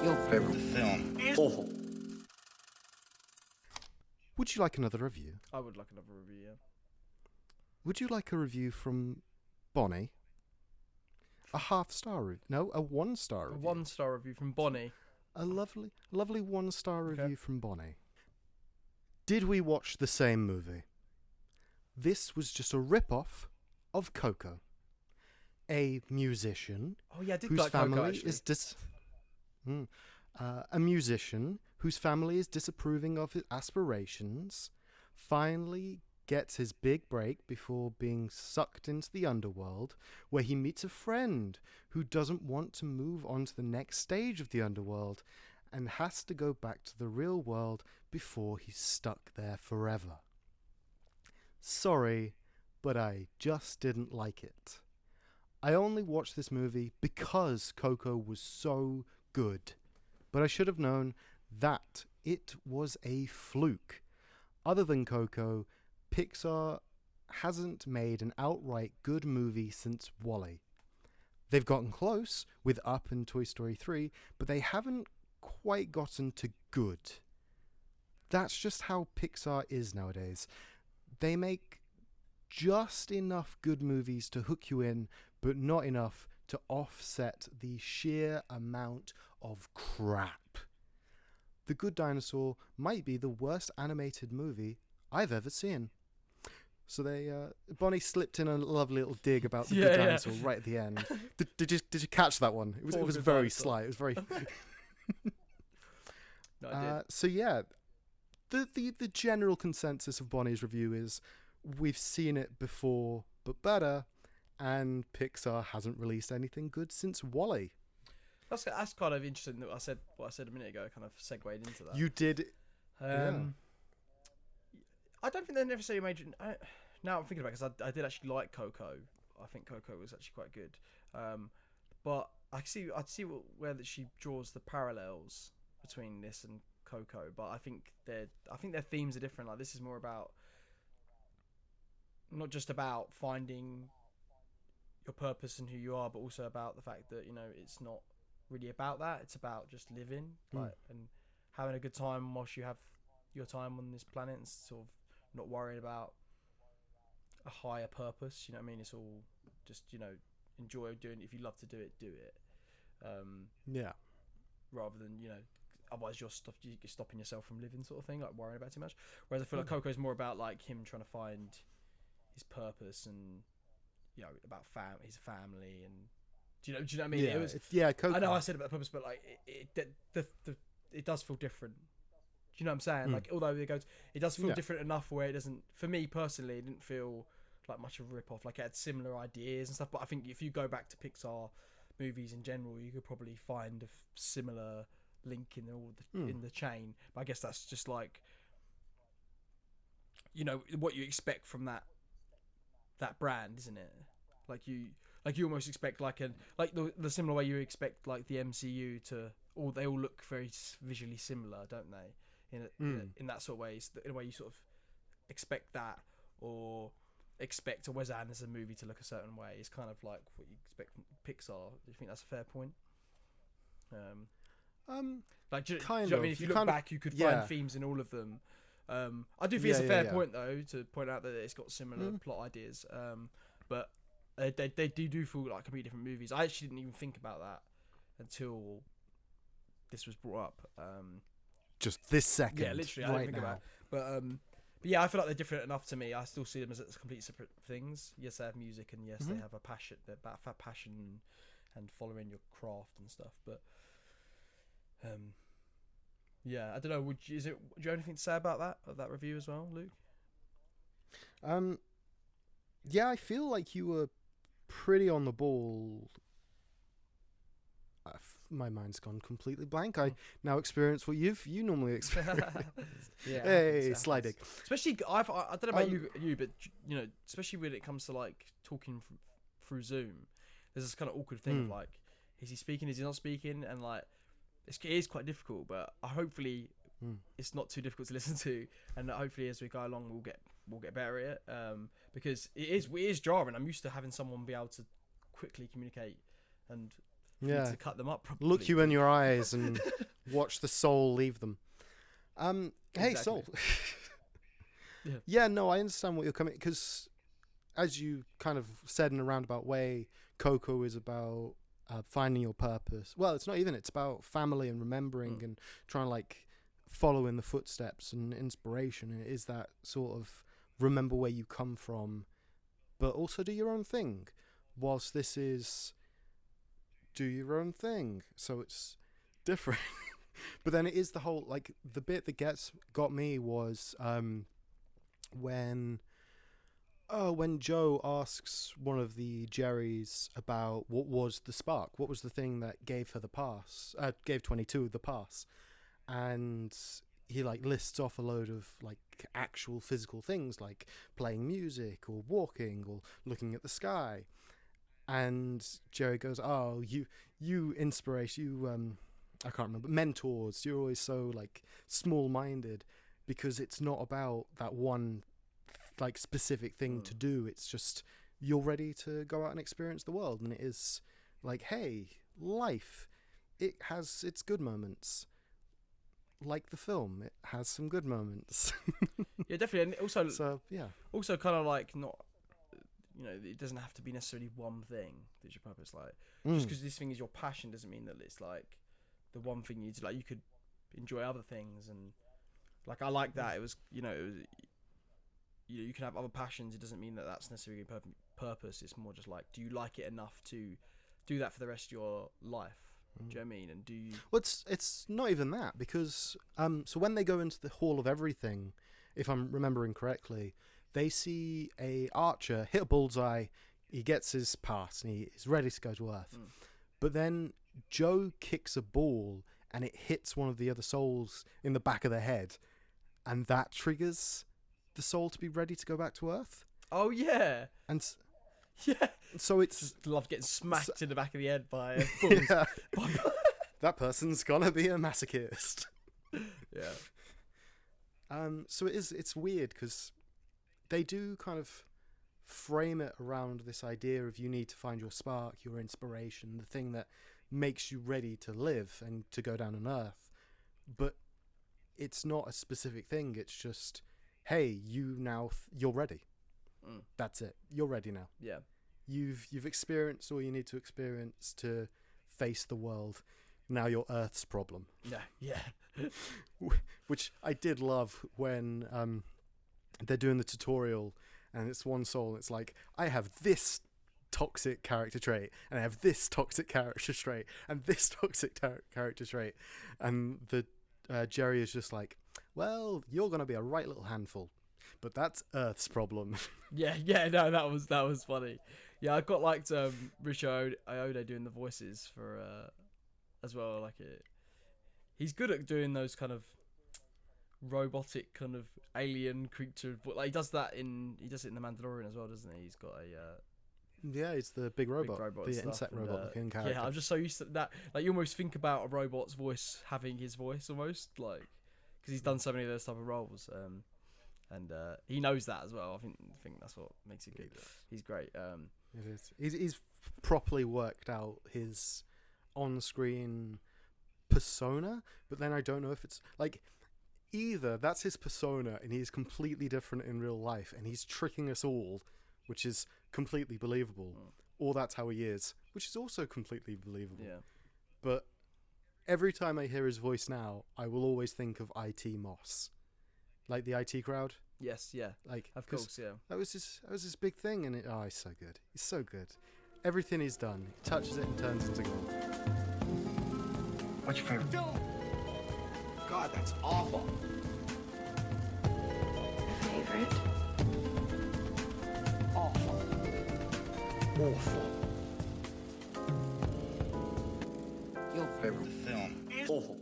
Your favorite film is awful. Would you like another review? I would like another review, yeah. Would you like a review from Bonnie? A half-star review? No, a one-star A review. 1-star review from Bonnie. A lovely one-star Okay. review from Bonnie. Did we watch the same movie? This was just a rip-off of Coco. A musician Oh yeah, I did whose like Coco, family actually. is a musician whose family is disapproving of his aspirations, finally gets his big break before being sucked into the underworld, where he meets a friend who doesn't want to move on to the next stage of the underworld and has to go back to the real world before he's stuck there forever. Sorry, but I just didn't like it. I only watched this movie because Coco was so good, but I should have known that it was a fluke. Other than Coco, Pixar hasn't made an outright good movie since WALL-E. They've gotten close with Up and Toy Story 3, but they haven't quite gotten to good. That's just how Pixar is nowadays. They make just enough good movies to hook you in, but not enough to offset the sheer amount of crap. The Good Dinosaur might be the worst animated movie I've ever seen. So Bonnie slipped in a lovely little dig about the Good Dinosaur right at the end. Did you catch that one? It was very Dinosaur. slight. It was very. No, I did. So yeah, the general consensus of Bonnie's review is we've seen it before, but better, and Pixar hasn't released anything good since WALL-E. That's kind of interesting that what I said a minute ago kind of segued into that. You did. Yeah. I don't think they're necessarily major. Now I'm thinking about it, because I did actually like Coco. I think Coco was actually quite good. But I'd see where that she draws the parallels between this and Coco. But I think their themes are different. Like, this is more about not just about finding your purpose and who you are, but also about the fact that, you know, it's not really about that. It's about just living, like, and having a good time whilst you have your time on this planet, and sort of not worrying about a higher purpose. You know what I mean? It's all just, you know, enjoy doing it. If you love to do it, do it. Yeah. Rather than, you know, otherwise you're stopping yourself from living, sort of thing, like worrying about too much. Whereas I feel like Coco's more about like him trying to find his purpose and, you know, about his family, and do you know what I mean? Yeah, Coco. I know I said about purpose, but like it does feel different. Do you know what I'm saying? Like, although it does feel different enough where it doesn't. For me personally, it didn't feel like much of a rip off. Like, it had similar ideas and stuff. But I think if you go back to Pixar movies in general, you could probably find a similar link in the chain. But I guess that's just like, you know, what you expect from that brand, isn't it? Like you almost expect the similar way you expect like the MCU to, or they all look very visually similar, don't they? In that sort of ways, in a way you sort of expect that, or expect a Wes Anderson movie to look a certain way. It's kind of like what you expect from Pixar. Do you think that's a fair point? Like, do you know what I mean? If you look back, you could find themes in all of them. I do think it's a fair point, though, to point out that it's got similar plot ideas. But they do feel like completely different movies. I actually didn't even think about that until this was brought up. Just this second. Yeah, literally, I right didn't think now. about it. But yeah, I feel like they're different enough to me. I still see them as completely separate things. Yes, they have music, and yes, they have a passion. They're about passion and following your craft and stuff. But yeah, I don't know. Do you have anything to say about that review as well, Luke? Yeah, I feel like you were pretty on the ball. My mind's gone completely blank. I now experience what you normally experience. Yeah. Hey, sliding. Especially, I don't know about you, but, you know, especially when it comes to like talking through Zoom, there's this kind of awkward thing of like, is he speaking? Is he not speaking? And like, it is quite difficult. But hopefully, it's not too difficult to listen to, and hopefully as we go along, we'll get better at it. Because it is jarring. I'm used to having someone be able to quickly communicate and Yeah. to cut them up properly. Look you in your eyes and watch the soul leave them. Hey, Exactly. Soul. Yeah. Yeah, no, I understand what you're coming, because as you kind of said in a roundabout way, Coco is about finding your purpose. Well, it's not even. It's about family and remembering and trying to like follow in the footsteps and inspiration. And it is that sort of remember where you come from, but also do your own thing. Whilst this is do your own thing, so it's different. But then it is the whole, like, the bit that got me was when Joe asks one of the Jerrys about what was the spark, what was the thing that gave her the pass, gave 22 the pass, and he like lists off a load of like actual physical things like playing music or walking or looking at the sky, and Jerry goes, "Oh, you inspiration, you I can't remember, mentors. You're always so like small-minded because it's not about that one like specific thing to do. It's just you're ready to go out and experience the world, and it is like, hey, life, it has its good moments. Like the film, it has some good moments." Yeah, definitely. And also, So yeah, also kind of like not, you know, it doesn't have to be necessarily one thing that's your purpose. Like just because this thing is your passion doesn't mean that it's like the one thing you do. Like you could enjoy other things, and like I like that. It was, you know, you can have other passions. It doesn't mean that that's necessarily a purpose. It's more just like, do you like it enough to do that for the rest of your life? Do you know what I mean? And do you... Well, it's not even that, because so when they go into the Hall of Everything, if I'm remembering correctly, they see a archer hit a bullseye, he gets his pass, and he is ready to go to Earth. But then Joe kicks a ball, and it hits one of the other souls in the back of the head, and that triggers the soul to be ready to go back to Earth. Oh yeah, And yeah. so it's... Just love getting smacked in the back of the head by a Yeah. That person's gonna be a masochist. Yeah. So it's weird because they do kind of frame it around this idea of you need to find your spark, your inspiration, the thing that makes you ready to live and to go down on Earth. But it's not a specific thing. It's just, hey, you're ready. That's it. You're ready now. Yeah. You've experienced all you need to experience to face the world. Now you're Earth's problem. Yeah. Yeah. Which I did love when they're doing the tutorial, and it's one soul, and it's like, I have this toxic character trait, and I have this toxic character trait, and this toxic character trait, and the Jerry is just like, well, you're gonna be a right little handful, but that's Earth's problem. Yeah. No, that was funny. Yeah, I got liked Richard Iode doing the voices for as well. Like he's good at doing those kind of robotic kind of alien creature. Like he does it in The Mandalorian as well, doesn't he? He's got a Yeah, it's the big robot, robot the and stuff, insect and, robot looking character. Yeah, I'm just so used to that. Like you almost think about a robot's voice having his voice almost, like because he's done so many of those type of roles. And he knows that as well. I think that's what makes it good. He's great. It is. He's properly worked out his on-screen persona, but then I don't know if it's like either that's his persona and he's completely different in real life and he's tricking us all, which is completely believable, or that's how he is, which is also completely believable. Yeah. But every time I hear his voice now, I will always think of IT Moss, like the IT crowd. Yes. Yeah. Like, Of 'cause course. Yeah. that was his big thing, and he's so good. He's so good. Everything he's done, he touches it and turns into gold. What's your favorite? God, that's awful. Favorite? Awful. Awful. Your favorite Film. awful.